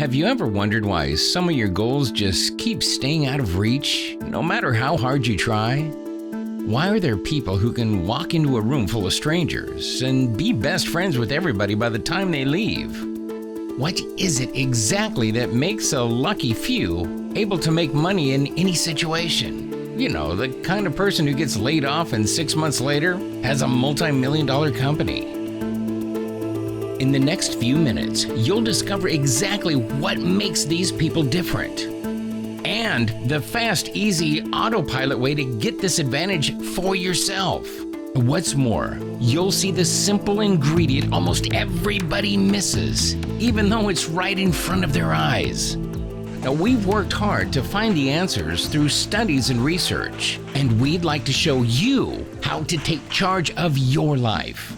Have you ever wondered why some of your goals just keep staying out of reach, no matter how hard you try? Why are there people who can walk into a room full of strangers and be best friends with everybody by the time they leave? What is it exactly that makes a lucky few able to make money in any situation? You know, the kind of person who gets laid off and 6 months later has a multi-million-dollar company. In the next few minutes, you'll discover exactly what makes these people different and the fast, easy autopilot way to get this advantage for yourself. What's more, you'll see the simple ingredient almost everybody misses, even though it's right in front of their eyes. Now, we've worked hard to find the answers through studies and research, and we'd like to show you how to take charge of your life.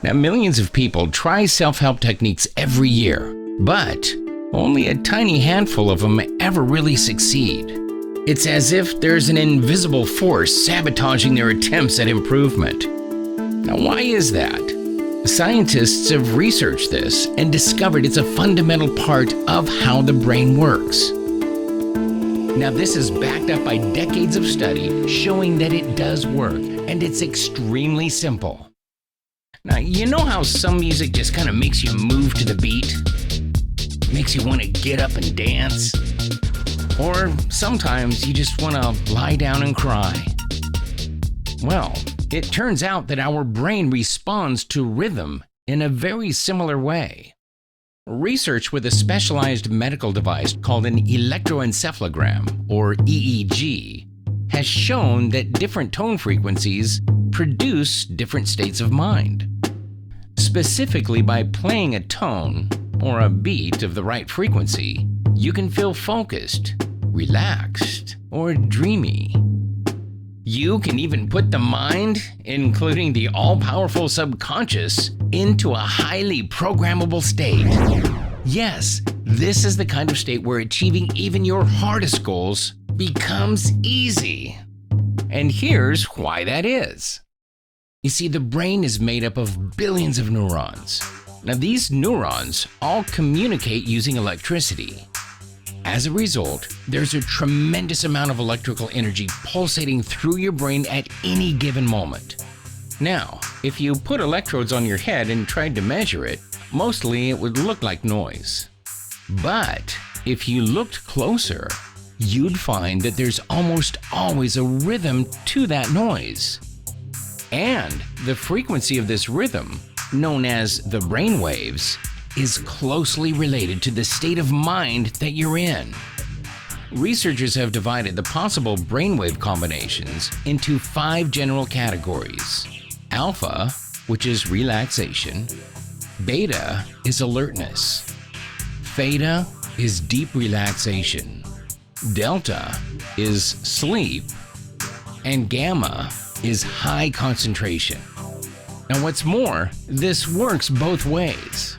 Now, millions of people try self-help techniques every year, but only a tiny handful of them ever really succeed. It's as if there's an invisible force sabotaging their attempts at improvement. Now, why is that? Scientists have researched this and discovered it's a fundamental part of how the brain works. Now, this is backed up by decades of study showing that it does work, and it's extremely simple. Now, you know how some music just kind of makes you move to the beat? Makes you want to get up and dance? Or sometimes you just want to lie down and cry. Well, it turns out that our brain responds to rhythm in a very similar way. Research with a specialized medical device called an electroencephalogram, or EEG, has shown that different tone frequencies produce different states of mind. Specifically, by playing a tone or a beat of the right frequency, you can feel focused, relaxed, or dreamy. You can even put the mind, including the all-powerful subconscious, into a highly programmable state. Yes, this is the kind of state where achieving even your hardest goals becomes easy. And here's why that is. You see, the brain is made up of billions of neurons. Now, these neurons all communicate using electricity. As a result, there's a tremendous amount of electrical energy pulsating through your brain at any given moment. Now, if you put electrodes on your head and tried to measure it, mostly it would look like noise. But if you looked closer, you'd find that there's almost always a rhythm to that noise. And the frequency of this rhythm, known as the brainwaves, is closely related to the state of mind that you're in. Researchers have divided the possible brainwave combinations into 5 general categories. Alpha, which is relaxation. Beta is alertness. Theta is deep relaxation. Delta is sleep. And gamma is high concentration. Now, what's more, this works both ways.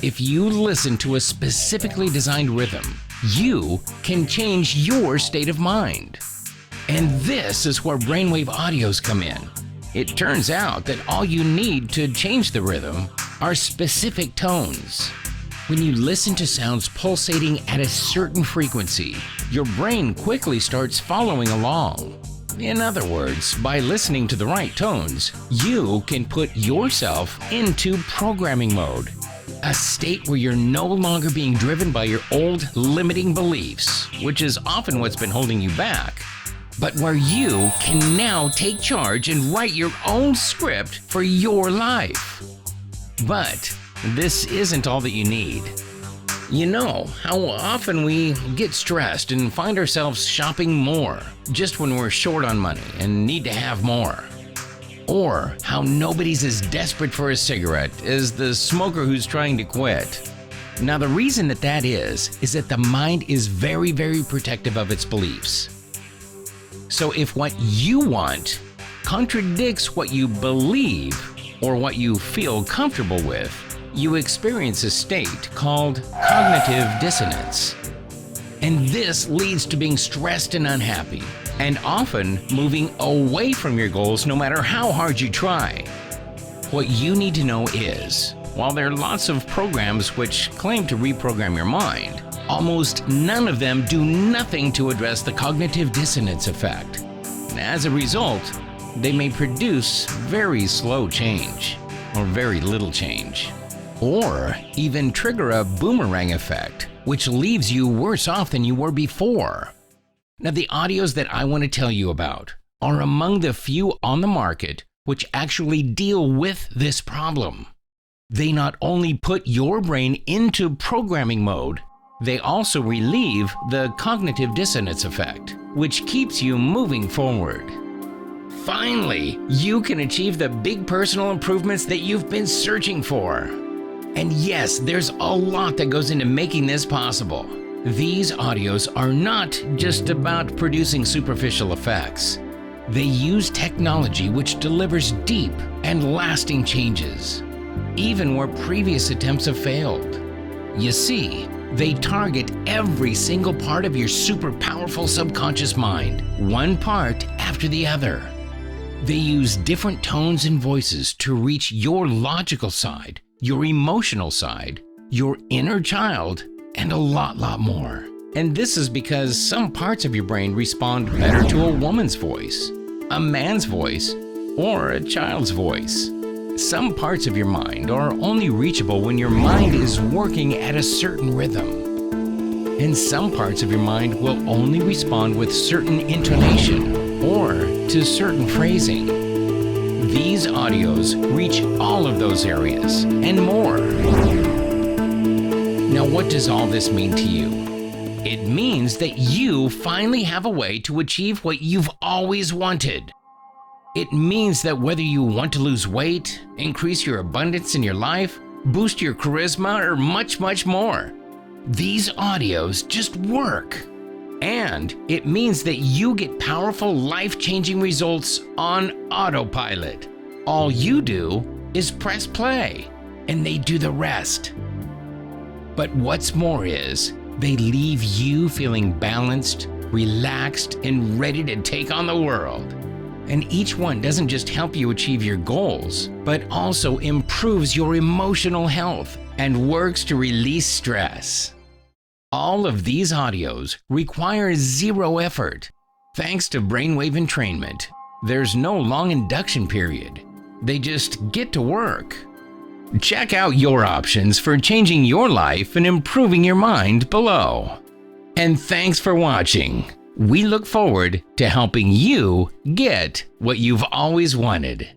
If you listen to a specifically designed rhythm, you can change your state of mind. And this is where brainwave audios come in. It turns out that all you need to change the rhythm are specific tones. When you listen to sounds pulsating at a certain frequency, your brain quickly starts following along. In other words, by listening to the right tones, you can put yourself into programming mode, a state where you're no longer being driven by your old limiting beliefs, which is often what's been holding you back, but where you can now take charge and write your own script for your life. But this isn't all that you need. You know how often we get stressed and find ourselves shopping more just when we're short on money and need to have more. Or how nobody's as desperate for a cigarette as the smoker who's trying to quit. Now, the reason that is that the mind is very, very protective of its beliefs. So if what you want contradicts what you believe or what you feel comfortable with, you experience a state called cognitive dissonance. And this leads to being stressed and unhappy, and often moving away from your goals no matter how hard you try. What you need to know is, While there are lots of programs which claim to reprogram your mind, almost none of them do nothing to address the cognitive dissonance effect. As a result, they may produce very slow change, or very little change, or even trigger a boomerang effect, which leaves you worse off than you were before. Now, the audios that I want to tell you about are among the few on the market which actually deal with this problem. They not only put your brain into programming mode, they also relieve the cognitive dissonance effect, which keeps you moving forward. Finally, you can achieve the big personal improvements that you've been searching for. And yes, there's a lot that goes into making this possible. These audios are not just about producing superficial effects. They use technology which delivers deep and lasting changes, even where previous attempts have failed. You see, they target every single part of your super powerful subconscious mind, one part after the other. They use different tones and voices to reach your logical side, your emotional side, your inner child, and a lot more. And this is because some parts of your brain respond better to a woman's voice, a man's voice, or a child's voice. Some parts of your mind are only reachable when your mind is working at a certain rhythm. And some parts of your mind will only respond with certain intonation or to certain phrasing. These audios reach all of those areas and more. Now, what does all this mean to you? It means that you finally have a way to achieve what you've always wanted. It means that whether you want to lose weight, increase your abundance in your life, boost your charisma, or much more, these audios just work. And it means that you get powerful, life-changing results on autopilot. All you do is press play, and they do the rest. But what's more is, they leave you feeling balanced, relaxed, and ready to take on the world. And each one doesn't just help you achieve your goals, but also improves your emotional health and works to release stress. All of these audios require zero effort. Thanks to brainwave entrainment, there's no long induction period. They just get to work. Check out your options for changing your life and improving your mind below. And thanks for watching. We look forward to helping you get what you've always wanted.